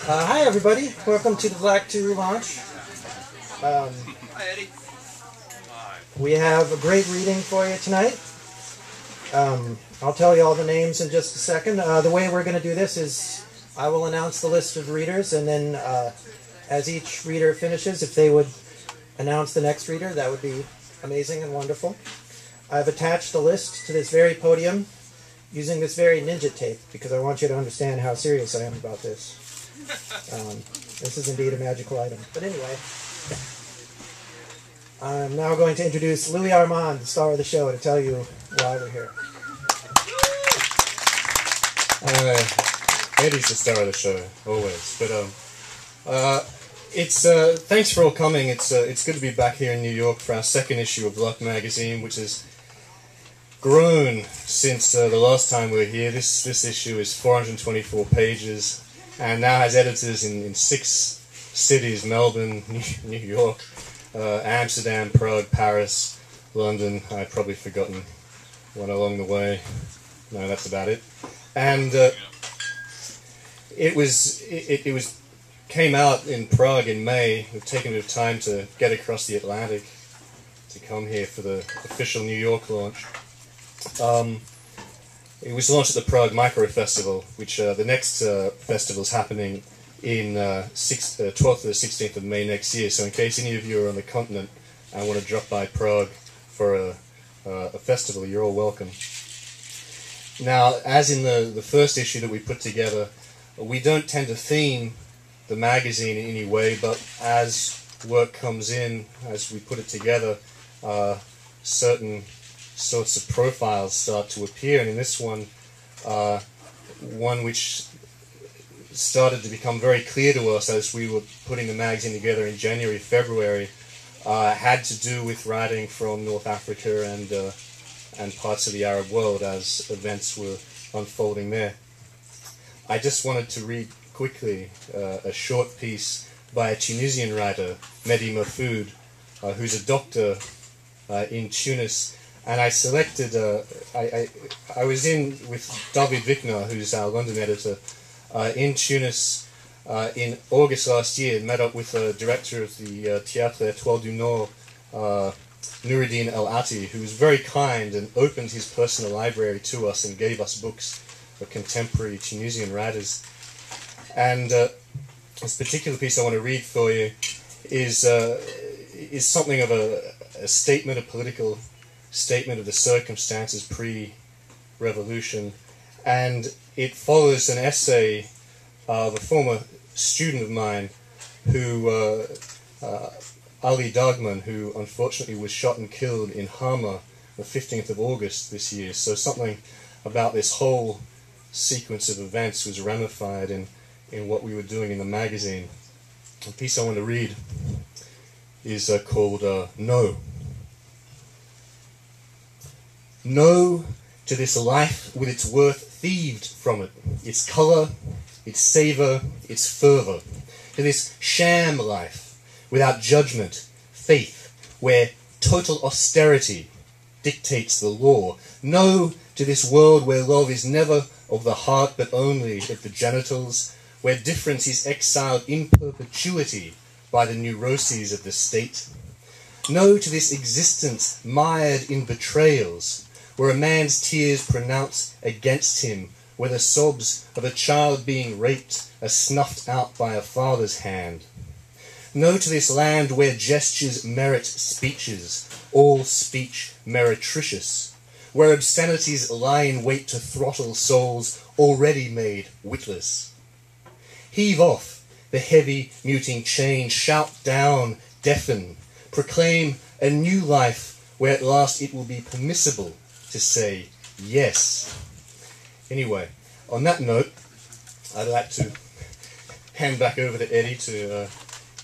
Hi everybody, welcome to the Vlak 2 launch. Hi Eddie. We have a great reading for you tonight. I'll tell you all the names in just a second. The way we're going to do this is I will announce the list of readers, and then as each reader finishes, if they would announce the next reader, that would be amazing and wonderful. I've attached the list to this very podium using this very ninja tape because I want you to understand how serious I am about this. This is indeed a magical item. But anyway, I'm now going to introduce Louis Armand, the star of the show, to tell you why we're here. Eddie's the star of the show, always. But it's thanks for all coming. It's good to be back here in New York for our second issue of Vlak magazine, which has grown since the last time we were here. This issue is 424 pages and now has editors in 6 cities: Melbourne, New York, Amsterdam, Prague, Paris, London. I've probably forgotten one along the way. No, that's about it. And it came out in Prague in May. We've taken a bit of time to get across the Atlantic to come here for the official New York launch. It was launched at the Prague Micro Festival, which the next festival is happening in 12th to the 16th of May next year. So in case any of you are on the continent and want to drop by Prague for a festival, you're all welcome. Now, as in the first issue that we put together, we don't tend to theme the magazine in any way, but as work comes in, as we put it together, certain sorts of profiles start to appear, and in this one, one which started to become very clear to us as we were putting the magazine together in January, February, had to do with writing from North Africa and parts of the Arab world as events were unfolding there. I just wanted to read quickly a short piece by a Tunisian writer, Mehdi Mahfoud, who's a doctor in Tunis. And I selected, I was in with David Vickner, who's our London editor, in Tunis in August last year, met up with the director of the Théâtre Étoile du Nord, Noureddin El Ati, who was very kind and opened his personal library to us and gave us books of contemporary Tunisian writers. And this particular piece I want to read for you is something of a statement, a political statement of the circumstances pre-revolution, and it follows an essay of a former student of mine, who Ali Dagman, who unfortunately was shot and killed in Hama the 15th of August this year. So something about this whole sequence of events was ramified in what we were doing in the magazine. The piece I want to read is called No. No to this life with its worth thieved from it, its colour, its savour, its fervour, to this sham life without judgment, faith, where total austerity dictates the law. No to this world where love is never of the heart but only of the genitals, where difference is exiled in perpetuity by the neuroses of the state. No to this existence mired in betrayals, where a man's tears pronounce against him, where the sobs of a child being raped are snuffed out by a father's hand. No to this land where gestures merit speeches, all speech meretricious, where obscenities lie in wait to throttle souls already made witless. Heave off the heavy muting chain, shout down, deafen, proclaim a new life where at last it will be permissible to say yes. Anyway, on that note, I'd like to hand back over to Eddie to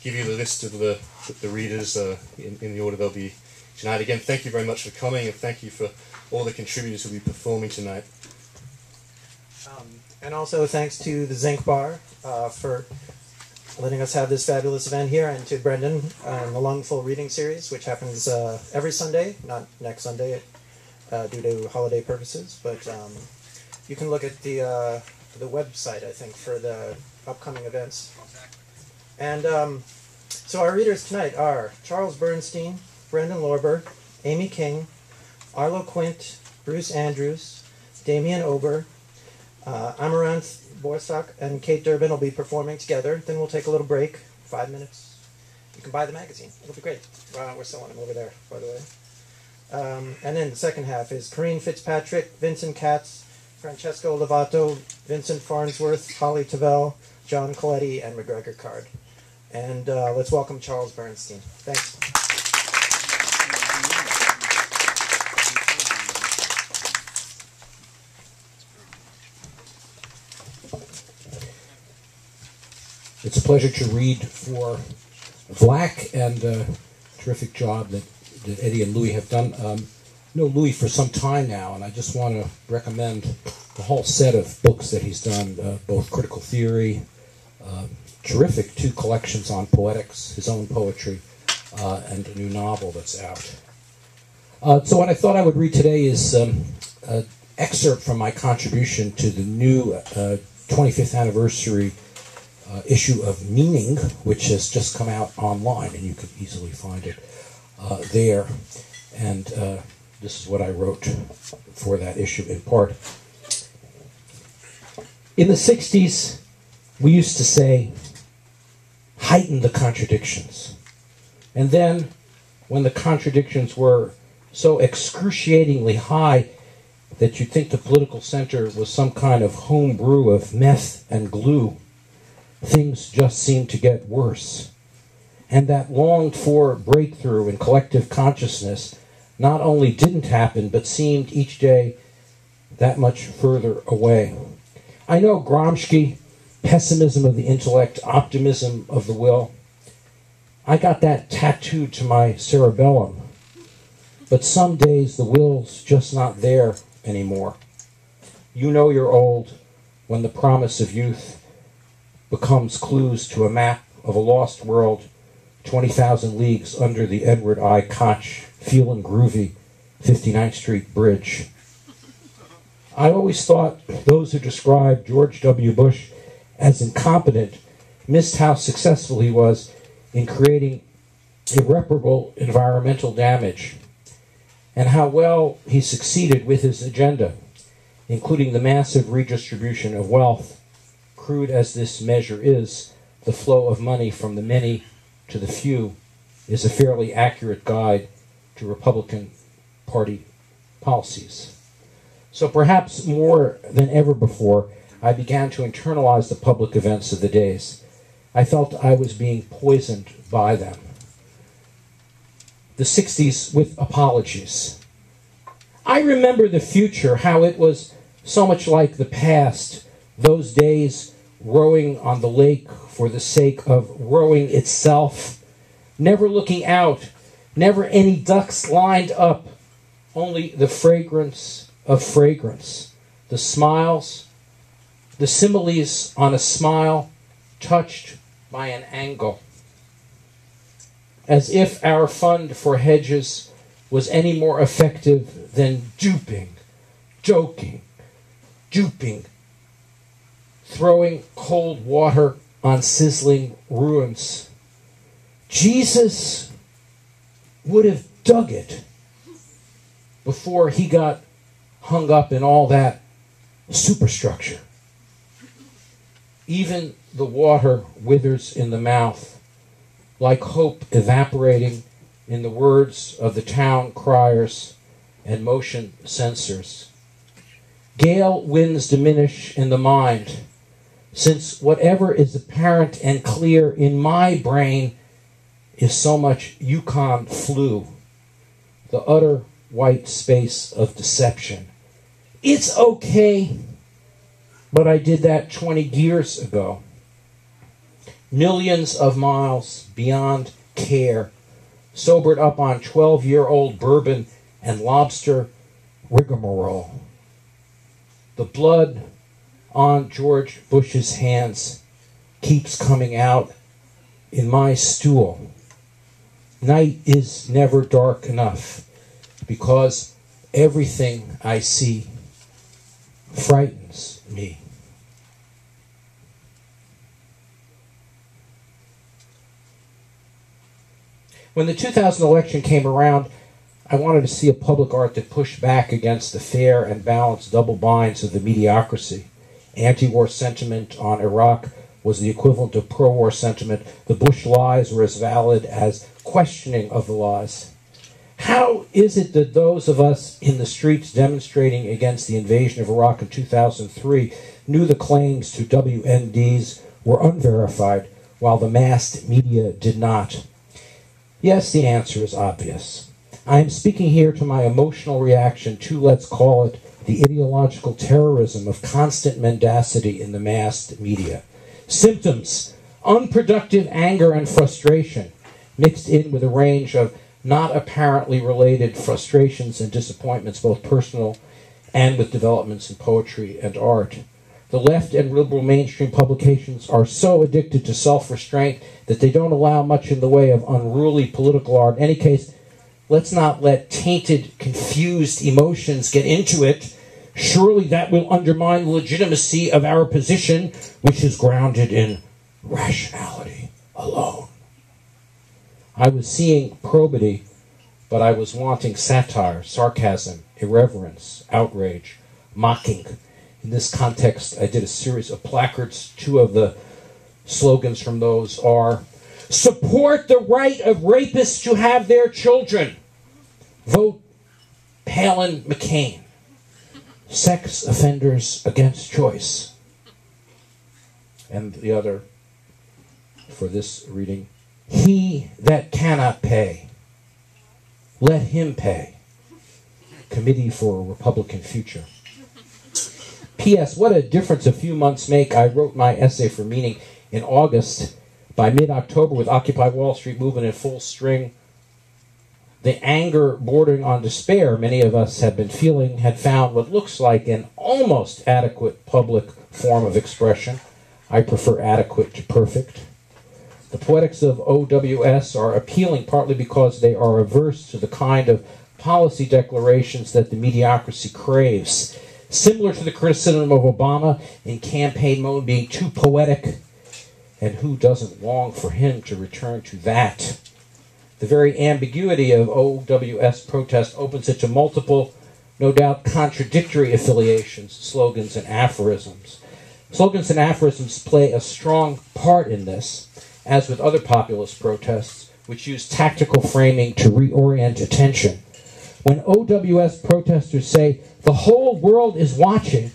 give you the list of the readers in the order they'll be tonight. Again, thank you very much for coming, and thank you for all the contributors who'll be performing tonight. And also thanks to the Zinc Bar for letting us have this fabulous event here, and to Brendan and the Lungful Reading Series, which happens every Sunday, not next Sunday, due to holiday purposes, but you can look at the website, I think, for the upcoming events. And so our readers tonight are Charles Bernstein, Brendan Lorber, Amy King, Arlo Quint, Bruce Andrews, Damien Ober, Amaranth Borsak, and Kate Durbin will be performing together. Then we'll take a little break, 5 minutes. You can buy the magazine. It'll be great. We're selling them over there, by the way. And then the second half is Corinne Fitzpatrick, Vincent Katz, Francesco Lovato, Vincent Farnsworth, Holly Tavel, John Coletti, and McGregor Card. And let's welcome Charles Bernstein. Thanks. It's a pleasure to read for Vlak, and a terrific job that Eddie and Louis have done. Know Louis for some time now, and I just want to recommend the whole set of books that he's done, both critical theory, terrific 2 collections on poetics, his own poetry, and a new novel that's out. So what I thought I would read today is an excerpt from my contribution to the new 25th anniversary issue of Meaning, which has just come out online, and you can easily find it there. And this is what I wrote for that issue in part. In the 60s, we used to say, heighten the contradictions. And then, when the contradictions were so excruciatingly high that you'd think the political center was some kind of home brew of meth and glue, things just seemed to get worse. And that longed-for breakthrough in collective consciousness not only didn't happen, but seemed each day that much further away. I know Gramsci, pessimism of the intellect, optimism of the will. I got that tattooed to my cerebellum. But some days the will's just not there anymore. You know you're old when the promise of youth becomes clues to a map of a lost world 20,000 leagues under the Edward I. Koch feelin' groovy 59th Street Bridge. I always thought those who described George W. Bush as incompetent missed how successful he was in creating irreparable environmental damage, and how well he succeeded with his agenda, including the massive redistribution of wealth. Crude as this measure is, the flow of money from the many to the few is a fairly accurate guide to Republican Party policies. So perhaps more than ever before, I began to internalize the public events of the days. I felt I was being poisoned by them. The 60s with apologies. I remember the future, how it was so much like the past, those days rowing on the lake for the sake of rowing itself, never looking out, never any ducks lined up, only the fragrance of fragrance, the smiles, the similes on a smile touched by an angle. As if our fund for hedges was any more effective than duping, joking, duping, throwing cold water on sizzling ruins. Jesus would have dug it before he got hung up in all that superstructure. Even the water withers in the mouth, like hope evaporating in the words of the town criers and motion sensors. Gale winds diminish in the mind, since whatever is apparent and clear in my brain is so much Yukon flu, the utter white space of deception. It's okay, but I did that 20 years ago. Millions of miles beyond care, sobered up on 12-year-old bourbon and lobster rigmarole. The blood on George Bush's hands keeps coming out in my stool. Night is never dark enough because everything I see frightens me. When the 2000 election came around, I wanted to see a public art that pushed back against the fair and balanced double binds of the mediocrity. Anti-war sentiment on Iraq was the equivalent of pro-war sentiment. The Bush lies were as valid as questioning of the lies. How is it that those of us in the streets demonstrating against the invasion of Iraq in 2003 knew the claims to WMDs were unverified, while the massed media did not? Yes, the answer is obvious. I am speaking here to my emotional reaction to, let's call it, the ideological terrorism of constant mendacity in the massed media. Symptoms: unproductive anger and frustration, mixed in with a range of not apparently related frustrations and disappointments, both personal and with developments in poetry and art. The left and liberal mainstream publications are so addicted to self-restraint that they don't allow much in the way of unruly political art. In any case, let's not let tainted, confused emotions get into it. Surely that will undermine the legitimacy of our position, which is grounded in rationality alone. I was seeing probity, but I was wanting satire, sarcasm, irreverence, outrage, mocking. In this context, I did a series of placards. Two of the slogans from those are, support the right of rapists to have their children. Vote Palin McCain. Sex offenders against choice. And the other, for this reading, he that cannot pay, let him pay. Committee for a Republican Future. P.S. What a difference a few months make. I wrote my essay for Meaning in August. By mid-October, with Occupy Wall Street movement in full swing, the anger bordering on despair many of us had been feeling had found what looks like an almost adequate public form of expression. I prefer adequate to perfect. The poetics of OWS are appealing partly because they are averse to the kind of policy declarations that the mediocrity craves. Similar to the criticism of Obama in campaign mode being too poetic, and who doesn't long for him to return to that? The very ambiguity of OWS protest opens it to multiple, no doubt contradictory affiliations, slogans, and aphorisms. Slogans and aphorisms play a strong part in this, as with other populist protests, which use tactical framing to reorient attention. When OWS protesters say, the whole world is watching,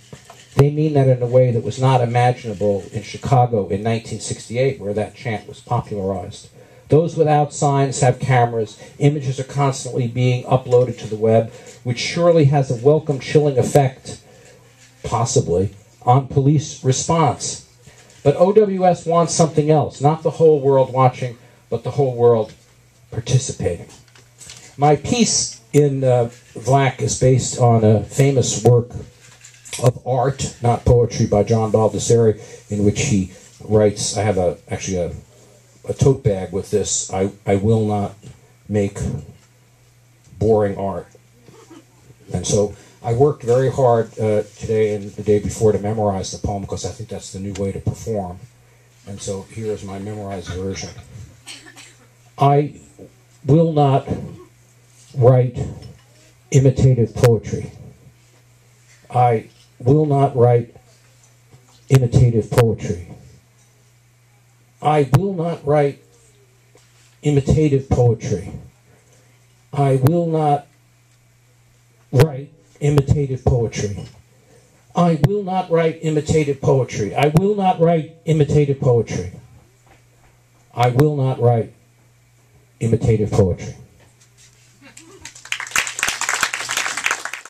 they mean that in a way that was not imaginable in Chicago in 1968, where that chant was popularized. Those without signs have cameras. Images are constantly being uploaded to the web, which surely has a welcome chilling effect, possibly, on police response. But OWS wants something else, not the whole world watching, but the whole world participating. My piece in Vlak is based on a famous work of art, not poetry, by John Baldessari, in which he writes, I have actually a tote bag with this, I will not make boring art. And so I worked very hard today and the day before to memorize the poem, because I think that's the new way to perform. And so here is my memorized version. I will not write imitative poetry. I will not write imitative poetry. I will not write imitative poetry. I will not write imitative poetry. I will not write imitative poetry. I will not write imitative poetry. I will not write imitative poetry.